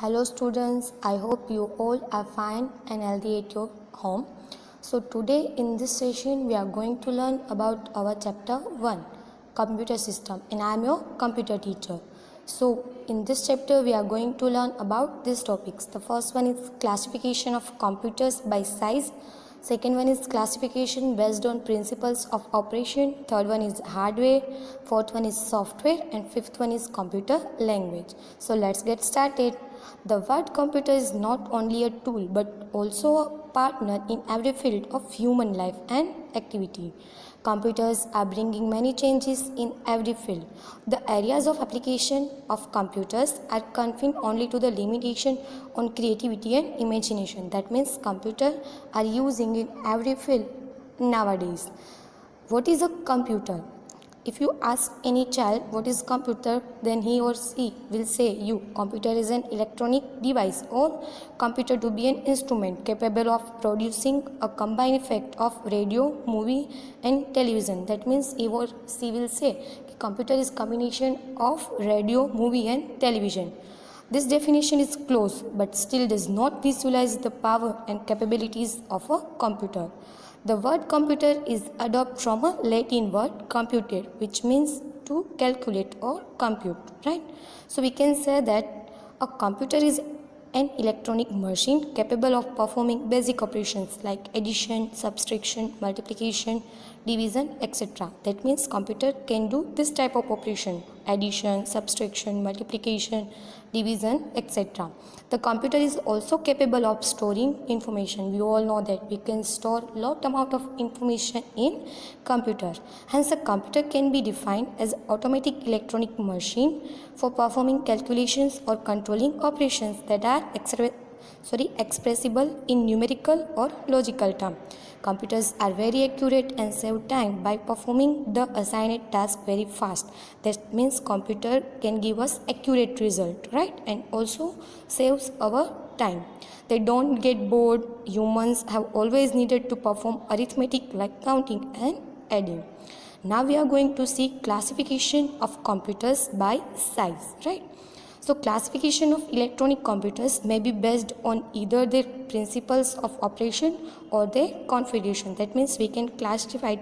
Hello students, I hope you all are fine and healthy at your home. So today in this session we are going to learn about our chapter 1, computer system, and I am your computer teacher. So in this chapter we are going to learn about these topics. The first one is classification of computers by size. Second one is classification based on principles of operation. Third one is hardware. Fourth one is software. And fifth one is computer language. So let's get started. The word computer is not only a tool but also a partner in every field of human life and activity. Computers are bringing many changes in every field. The areas of application of computers are confined only to the limitation on creativity and imagination. That means computers are using in every field nowadays. What is a computer? If you ask any child what is computer, then he or she will say you. Computer is an electronic device or computer to be an instrument capable of producing a combined effect of radio, movie and television. That means he or she will say computer is combination of radio, movie and television. This definition is close but still does not visualize the power and capabilities of a computer. The word computer is adopted from a Latin word computere, which means to calculate or compute, right? So we can say that a computer is an electronic machine capable of performing basic operations like addition, subtraction, multiplication, division, etc. That means computer can do this type of operation: addition, subtraction, multiplication, division, etc. The computer is also capable of storing information. We all know that we can store lot amount of information in computer. Hence a computer can be defined as automatic electronic machine for performing calculations or controlling operations that are expressible in numerical or logical term. Computers are very accurate and save time by performing the assigned task very fast. That means computer can give us accurate result, right? And also saves our time. They don't get bored. Humans have always needed to perform arithmetic like counting and adding. Now we are going to see classification of computers by size, right? So classification of electronic computers may be based on either their principles of operation or their configuration. That means we can classify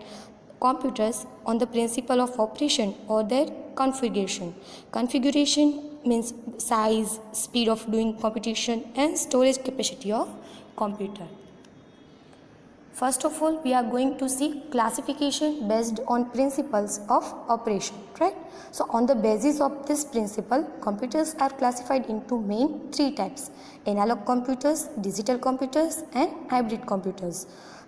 computers on the principle of operation or their configuration. Configuration means size, speed of doing computation and storage capacity of computer. First of all, we are going to see classification based on principles of operation, right? So on the basis of this principle, computers are classified into main three types: analog computers, digital computers and hybrid computers.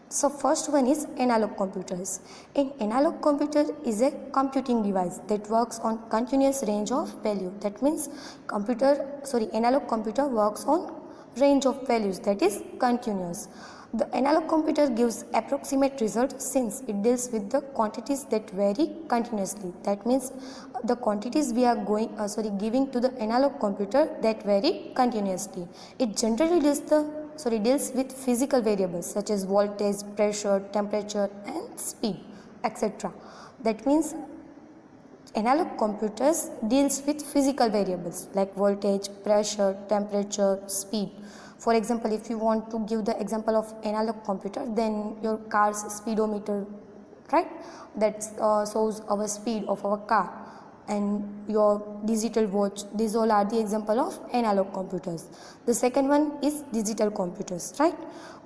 So first one is analog computers. An analog computer is a computing device that works on continuous range of value. That means analog computer works on range of values, that is continuous. The analog computer gives approximate result since it deals with the quantities that vary continuously. That means the quantities we are giving to the analog computer that vary continuously. It generally deals with physical variables such as voltage, pressure, temperature and speed, etc. That means analog computers deals with physical variables like voltage, pressure, temperature, speed. For example, if you want to give the example of analog computer, then your car's speedometer, right, that shows our speed of our car, and your digital watch. These all are the example of analog computers. The second one is digital computers, right?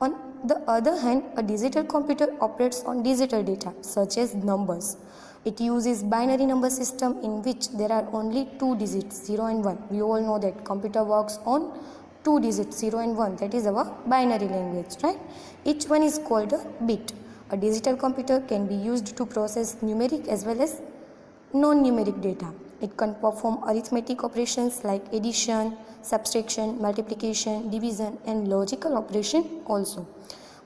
On the other hand, a digital computer operates on digital data such as numbers. It uses binary number system in which there are only two digits, 0 and 1. We all know that computer works on two digits, 0 and 1. That is our binary language, right? Each one is called a bit. A digital computer can be used to process numeric as well as non-numeric data. It can perform arithmetic operations like addition, subtraction, multiplication, division and logical operation also.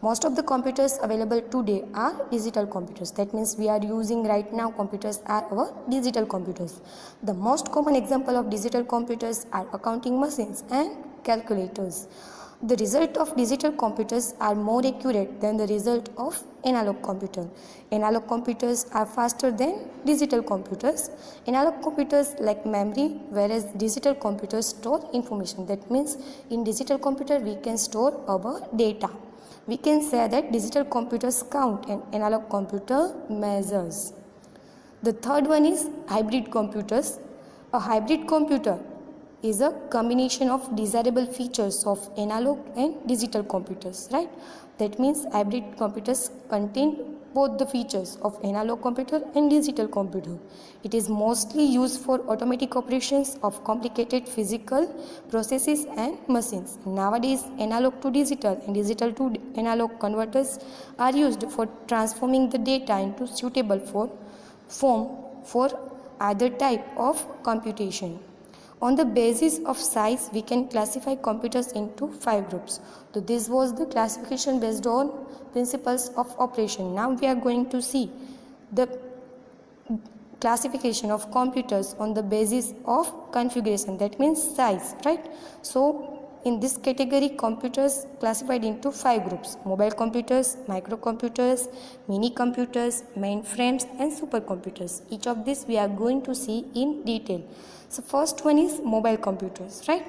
Most of the computers available today are digital computers. That means we are using right now computers are our digital computers. The most common example of digital computers are accounting machines and calculators. The result of digital computers are more accurate than the result of analog computer. Analog computers are faster than digital computers. Analog computers lack memory, whereas digital computers store information. That means in digital computer we can store our data. We can say that digital computers count and analog computer measures. The third one is hybrid computers. A hybrid computer is a combination of desirable features of analog and digital computers, right? That means hybrid computers contain both the features of analog computer and digital computer. It is mostly used for automatic operations of complicated physical processes and machines. Nowadays, analog to digital and digital to analog converters are used for transforming the data into suitable form for either type of computation. On the basis of size, we can classify computers into 5 groups. So this was the classification based on principles of operation. Now we are going to see the classification of computers on the basis of configuration, that means size, right? So in this category, computers classified into 5 groups: mobile computers, microcomputers, mini computers, mainframes and supercomputers. Each of these we are going to see in detail. So first one is mobile computers, right?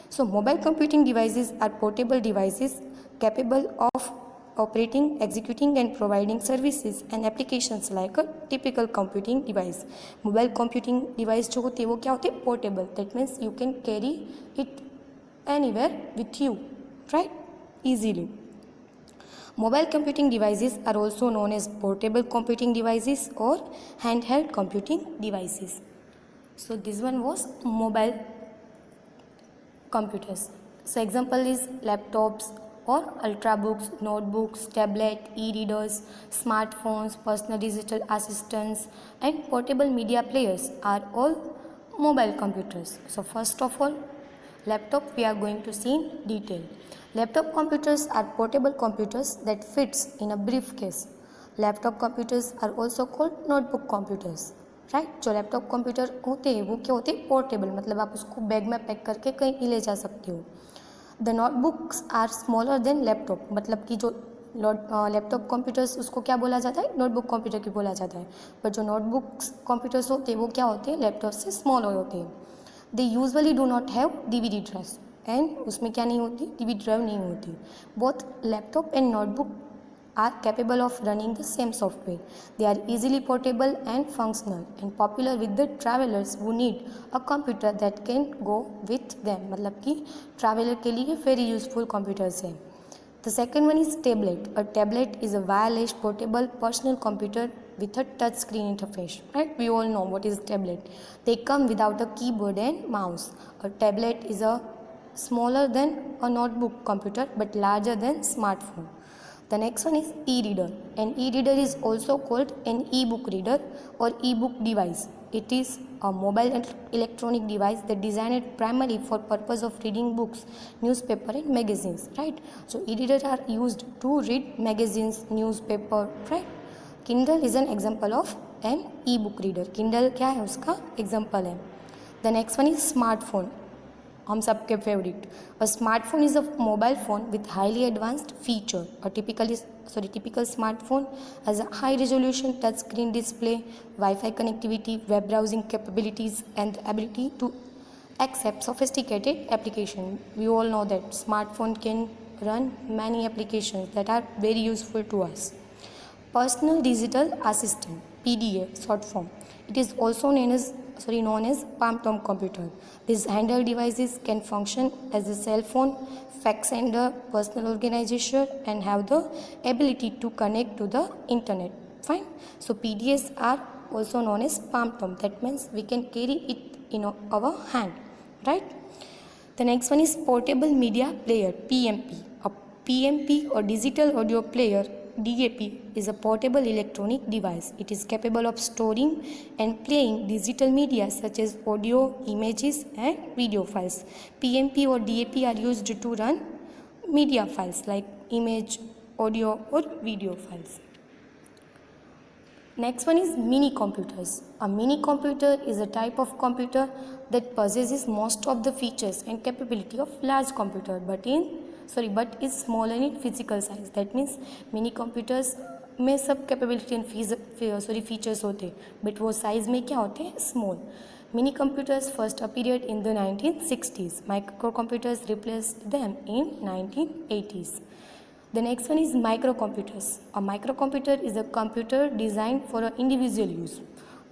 So mobile computing devices are portable devices capable of operating, executing and providing services and applications like a typical computing device. Mobile computing device जो होते हैं वो क्या होते हैं? Portable. That means you can carry it anywhere with you, right? Easily. Mobile computing devices are also known as portable computing devices or handheld computing devices. So this one was mobile computers. So example is laptops or ultrabooks, notebooks, tablet, e-readers, smartphones, personal digital assistants and portable media players are all mobile computers. So first of all, laptop we are going to see in detail. Laptop computers are portable computers that fits in a briefcase. Laptop computers are also called notebook computers. Right जो laptop computer होते हैं वो क्या होते हैं? Portable, मतलब आप उसको बैग में पैक करके कहीं भी ले जा सकते हो. The notebooks are smaller than laptop, मतलब कि जो लैपटॉप कंप्यूटर्स उसको क्या बोला जाता है? नोटबुक कंप्यूटर की बोला जाता है. बट जो नोटबुक्स कंप्यूटर्स होते हैं वो क्या होते हैं? लैपटॉप से स्मॉल होते हैं. They usually do not have DVD drive, and उसमें क्या नहीं होती? डीवीडी ड्राइव नहीं होती. Both laptop and notebook are capable of running the same software. They are easily portable and functional and popular with the travelers who need a computer that can go with them. मतलब कि traveler के लिए very useful computers हैं. The second one is tablet. A tablet is a wireless portable personal computer with a touch screen interface. Right? We all know what is tablet. They come without a keyboard and mouse. A tablet is a smaller than a notebook computer but larger than smartphone. The next one is e-reader. An e-reader is also called an e-book reader or e-book device. It is a mobile electronic device that designed primarily for purpose of reading books, newspaper and magazines, right? So e-readers are used to read magazines, newspaper, right? Kindle is an example of an e-book reader. Kindle क्या है उसका example है. The next one is smartphone. हम सबके favourite. A smartphone is a mobile phone with highly advanced feature. A typical smartphone has a high resolution touch screen display, Wi-Fi connectivity, web browsing capabilities and the ability to accept sophisticated applications. We all know that smartphone can run many applications that are very useful to us. Personal digital assistant, PDA short form. It is also known as palm-top computer. These handheld devices can function as a cell phone, fax sender, personal organizer, and have the ability to connect to the internet. Fine. So PDAs are also known as palm-top. That means we can carry it in our hand, right? The next one is portable media player, PMP. A PMP or digital audio player, DAP, is a portable electronic device. It is capable of storing and playing digital media such as audio, images and video files. PMP or DAP are used to run media files like image, audio or video files. Next one is mini computers. A mini computer is a type of computer that possesses most of the features and capability of large computer but in but is smaller in physical size. That means mini computers में सब capability and features होते हैं, but वो size में क्या होते हैं, small. Mini computers first appeared in the 1960s. Microcomputers replaced them in 1980s. The next one is microcomputers. A microcomputer is a computer designed for an individual use.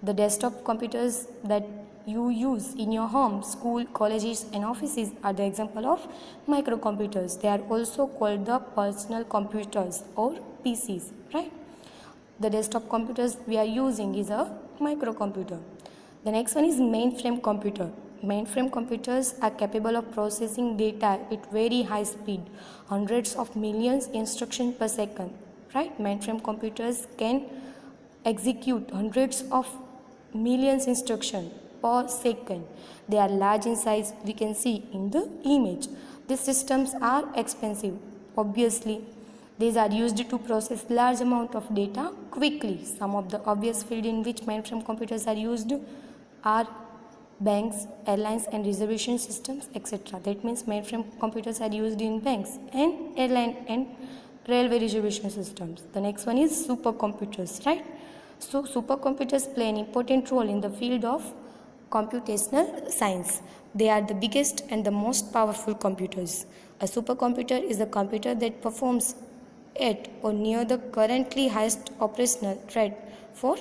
The desktop computers that you use in your home, school, colleges and offices are the example of microcomputers. They are also called the personal computers or PCs, right? The desktop computers we are using is a microcomputer. The next one is mainframe computer. Mainframe computers are capable of processing data at very high speed, hundreds of millions instructions per second, right? Mainframe computers can execute hundreds of millions instructions per second. They are large in size, we can see in the image. These systems are expensive, obviously. These are used to process large amount of data quickly. Some of the obvious fields in which mainframe computers are used are banks, airlines and reservation systems, etc. That means mainframe computers are used in banks and airline and railway reservation systems. The next one is supercomputers, right? So supercomputers play an important role in the field of computational science. They are the biggest and the most powerful computers. A supercomputer is a computer that performs at or near the currently highest operational rate for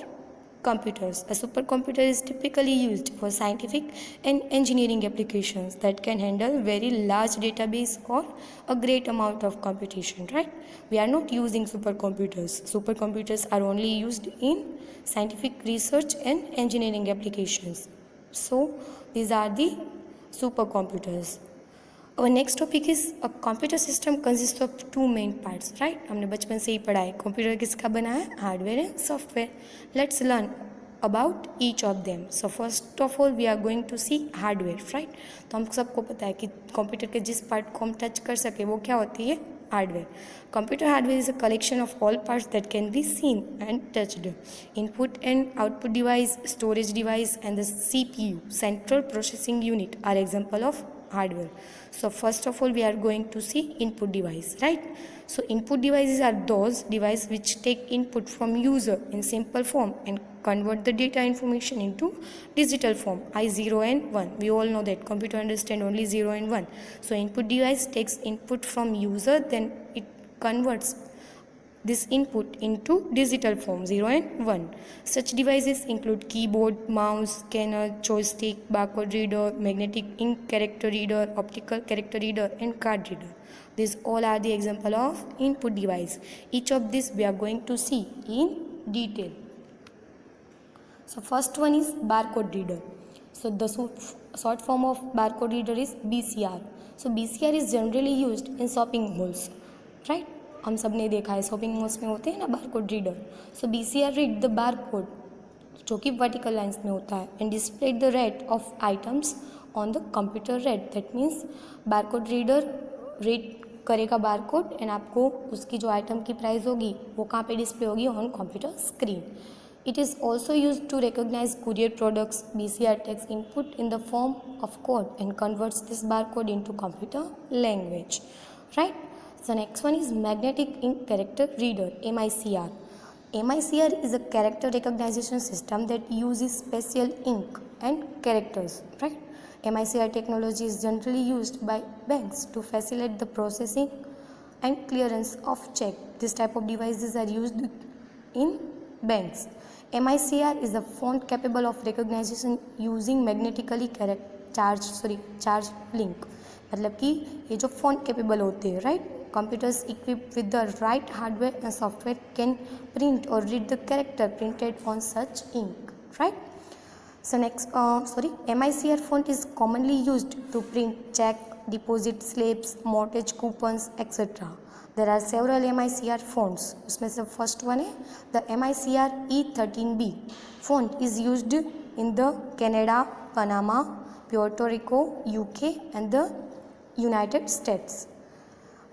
computers. A supercomputer is typically used for scientific and engineering applications that can handle very large database or a great amount of computation, right? We are not using supercomputers. Supercomputers are only used in scientific research and engineering applications. So these are the supercomputers. Our next topic is a computer system consists of two main parts, right? हमने बचपन से ही पढ़ा है computer किसका बना है, hardware and software. Let's learn about each of them. So first of all we are going to see hardware, right? तो हम सबको पता है कि कंप्यूटर के जिस पार्ट को हम टच कर सके वो क्या होती है, hardware. Computer hardware is a collection of all parts that can be seen and touched. Input and output device, storage device and the CPU, central processing unit, are example of hardware. So first of all we are going to see input device, right? So input devices are those devices which take input from user in simple form and convert the data information into digital form, I 0 and 1. We all know that computer understand only 0 and 1. So input device takes input from user, then it converts this input into digital form 0 and 1. Such devices include keyboard, mouse, scanner, joystick, barcode reader, magnetic ink character reader, optical character reader and card reader. These all are the example of input device. Each of these we are going to see in detail. So first one is barcode reader. So the short form of barcode reader is BCR. So BCR is generally used in shopping malls, right? हम सब ने देखा है shopping malls में होते हैं ना barcode reader. So BCR read the barcode जो कि वर्टिकल लाइंस में होता है and display the rate of items on the computer rate. That means barcode reader read करेगा बारकोड एंड आपको उसकी जो आइटम की प्राइस होगी वो कहाँ पे डिस्प्ले होगी, on computer screen. It is also used to recognize courier products. BCR takes input in the form of code and converts this barcode into computer language, right? So next one is magnetic ink character reader, MICR. MICR is a character recognition system that uses special ink and characters, right? MICR technology is generally used by banks to facilitate the processing and clearance of check. This type of devices are used in banks. MICR is a font capable of recognition using magnetically charged link. मतलब कि ये जो font capable होते हैं, right? Computers equipped with the right hardware and software can print or read the character printed on such ink, right? So next, MICR font is commonly used to print check, deposit slips, mortgage coupons, etc. There are several MICR fonts. उसमें से first one है the MICR E13B font is used in the Canada, Panama, Puerto Rico, UK and the United States.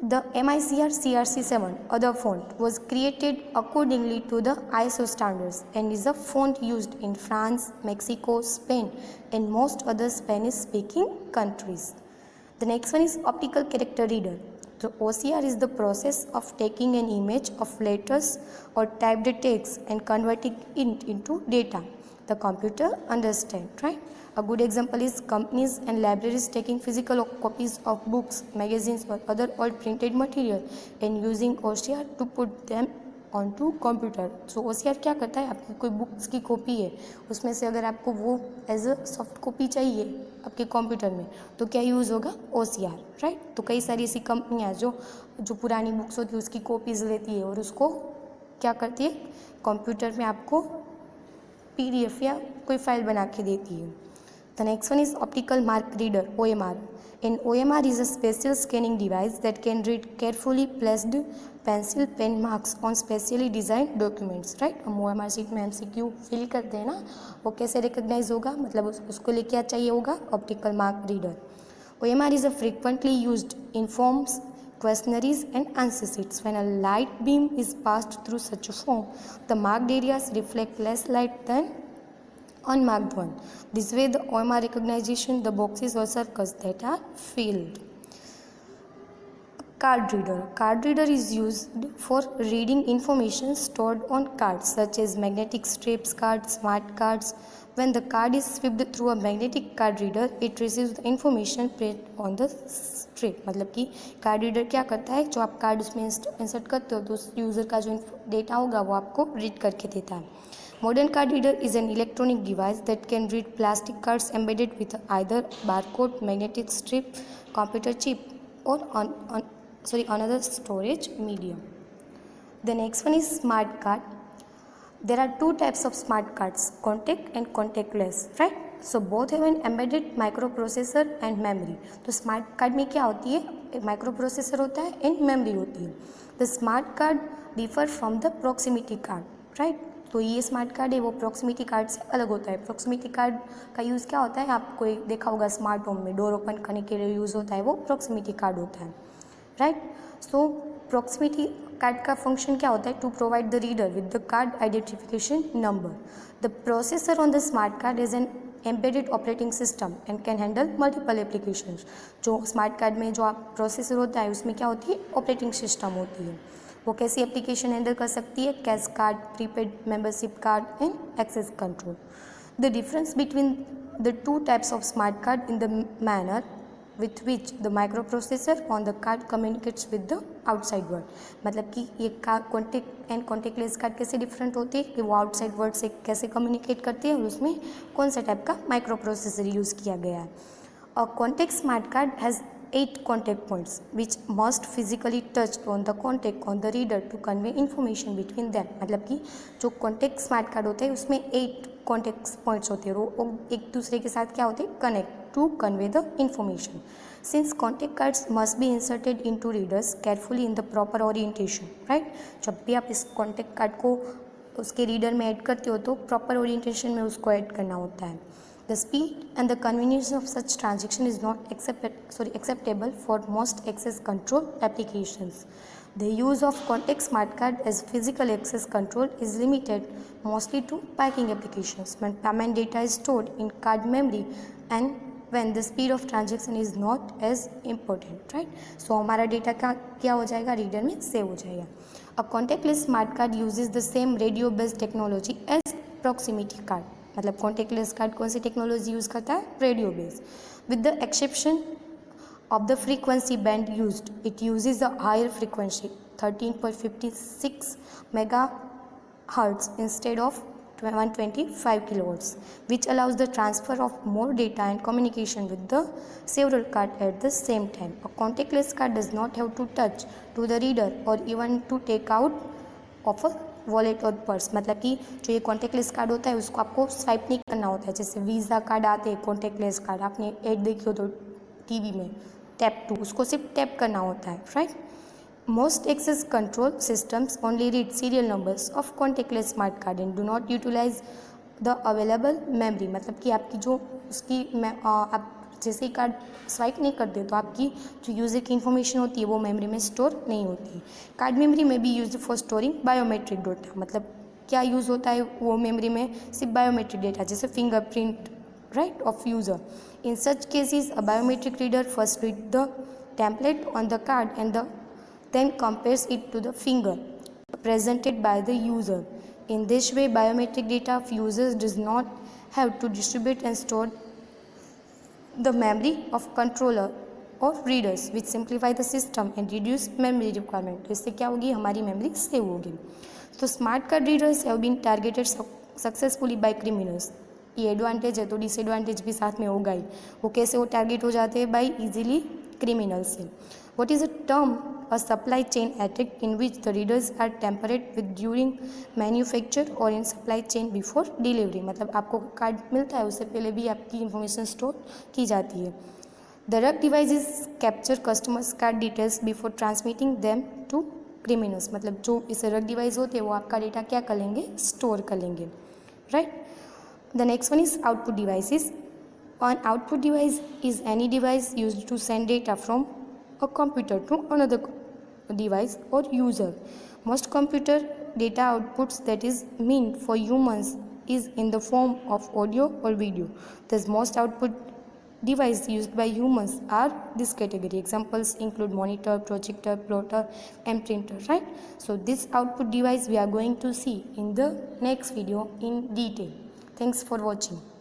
The MICR CRC7 other font was created accordingly to the ISO standards and is a font used in France, Mexico, Spain and most other Spanish speaking countries. The next one is optical character reader. The OCR is the process of taking an image of letters or typed text and converting it into data the computer understands, right? A good example is companies and libraries taking physical copies of books, magazines or other old printed material and using OCR to put them onto computer. So OCR क्या करता है, आपकी कोई books की copy है, उसमें से अगर आपको वो एज अ सॉफ्ट कॉपी चाहिए आपके कंप्यूटर में, तो क्या यूज़ होगा, OCR, राइट. तो कई सारी ऐसी कंपनियाँ जो पुरानी बुक्स होती है उसकी कॉपीज़ लेती है और उसको क्या करती है, कंप्यूटर में आपको PDF या कोई फाइल बना के देती है. The next one is optical mark reader, OMR. An OMR is a special scanning device that can read carefully placed pencil pen marks on specially designed documents, right. हम OMR sheet में MCQ fill करते हैं ना, वो कैसे recognise होगा, मतलब उसको लिए क्या चाहिए होगा, optical mark reader. OMR is a frequently used in forms, questionnaires and answer sheets. When a light beam is passed through such a form, the marked areas reflect less light than unmarked one. This way the OMR recognition the boxes or circles that are filled. Card reader. Card reader is used for reading information stored on cards such as magnetic strips cards, smart cards. When the card is swept through a magnetic card reader, it receives the information printed on the strip. मतलब कि card reader क्या करता है, जो आप card उसमें insert करते हो तो उस यूज़र का जो डेटा होगा वो आपको रीड करके देता है. Modern card reader is an electronic device that can read plastic cards embedded with either barcode, magnetic strip, computer chip, or another storage medium. The next one is smart card. There are two types of smart cards, contact and contactless, right? So both have an embedded microprocessor and memory. तो smart card में क्या होती है, एक microprocessor होता है and memory होती है. The smart card differ from the proximity card, right. तो ये स्मार्ट कार्ड है वो प्रॉक्सिमिटी कार्ड से अलग होता है. प्रॉक्सिमिटी कार्ड का यूज़ क्या होता है, आपको देखा होगा स्मार्ट होम में डोर ओपन करने के लिए यूज़ होता है, वो प्रॉक्सिमिटी कार्ड होता है, राइट. सो प्रॉक्सिमिटी कार्ड का फंक्शन क्या होता है, to provide the reader with the card identification number. The processor on the smart card is an embedded operating system and can handle multiple applications. जो smart card में जो आप processor होता है उसमें क्या होती है, ऑपरेटिंग सिस्टम होती है. वो कैसी एप्लीकेशन हैंडल कर सकती है, cash card, prepaid membership card and access control. The difference between the two types of smart card in the manner with which the microprocessor on the card communicates with the outside world. मतलब कि ये contact and contact lens card कैसे different होती है कि वो outside world से कैसे कम्युनिकेट करती है और उसमें कौन सा टाइप का माइक्रोप्रोसेसर यूज़ किया गया है. A contact smart card has 8 contact points which must physically touch on the contact on the reader to convey information between them. मतलब कि जो कॉन्टेक्ट स्मार्ट कार्ड होता है उसमें 8 कॉन्टेक्ट पॉइंट्स होते हैं, वो एक दूसरे के साथ क्या होते हैं, connect to convey the information. Since contact cards must be inserted into readers carefully in the proper orientation, right. जब भी आप इस कॉन्टेक्ट कार्ड को उसके रीडर में ऐड करते हो तो प्रॉपर ओरिएंटेशन में उसको ऐड करना होता है. The speed and the convenience of such transaction is not acceptable for most access control applications. The use of contact smart card as physical access control is limited mostly to packing applications when payment data is stored in card memory and when the speed of transaction is not as important, right? So हमारा data क्या हो जाएगा, reader में save हो जाएगा. A contactless smart card uses the same radio based technology as proximity card. मतलब contactless card कौन सी टेक्नोलॉजी यूज़ करता है, radio base. With the exception of the frequency band used, it uses a higher frequency 13.56 megahertz instead of 125 kilohertz, which allows the transfer of more data and communication with the several cards at the same time. A contactless card does not have to touch to the reader or even to take out of a wallet और purse. मतलब कि जो ये contact lens card होता है उसको आपको swipe नहीं करना होता है. जैसे वीज़ा कार्ड आते हैं कॉन्टेक्टलेस कार्ड, आपने ऐड देखी हो तो टीवी में, टैप टू, उसको सिर्फ टैप करना होता है, right. Most access control systems only read serial numbers of contactless smart card and do not utilize the available memory. मतलब कि आपकी जो उसकी आप जैसे ही कार्ड स्वाइप नहीं करते तो आपकी जो यूज़र की इन्फॉर्मेशन होती है वो मेमोरी में स्टोर नहीं होती. कार्ड मेमोरी में B use for storing biometric data. मतलब क्या यूज़ होता है वो मेमोरी में, सिर्फ बायोमेट्रिक डेटा जैसे fingerprint, right, of user. In such cases a biometric reader first read the template on the card and then compares it to the finger presented by the user. In this way, biometric data of users does not have to distribute and store the memory of controller or readers, which simplify the system and reduce memory requirement. तो इससे क्या होगी, हमारी memory save होगी. तो smart card readers have been targeted successfully by criminals. ये advantage है तो डिसएडवांटेज भी साथ में होगा ही. वो कैसे वो टारगेट हो जाते हैं, बाय इजीली क्रिमिनल्स से. What is a term? A supply chain attack in which the readers are tampered with during manufacture or in supply chain before delivery. मतलब आपको कार्ड मिलता है उससे पहले भी आपकी इंफॉर्मेशन स्टोर की जाती है. The rug devices capture customers' card details before transmitting them to criminals. मतलब जो इस रग डिवाइस होते हैं वो आपका डेटा क्या कर लेंगे, स्टोर कर लेंगे, right. The next one is output devices. An output device is any device used to send data from a computer to another device or user. Most computer data outputs that is meant for humans is in the form of audio or video. Thus, most output devices used by humans are this category. Examples include monitor, projector, plotter, and printer, right? So, this output device we are going to see in the next video in detail. Thanks for watching.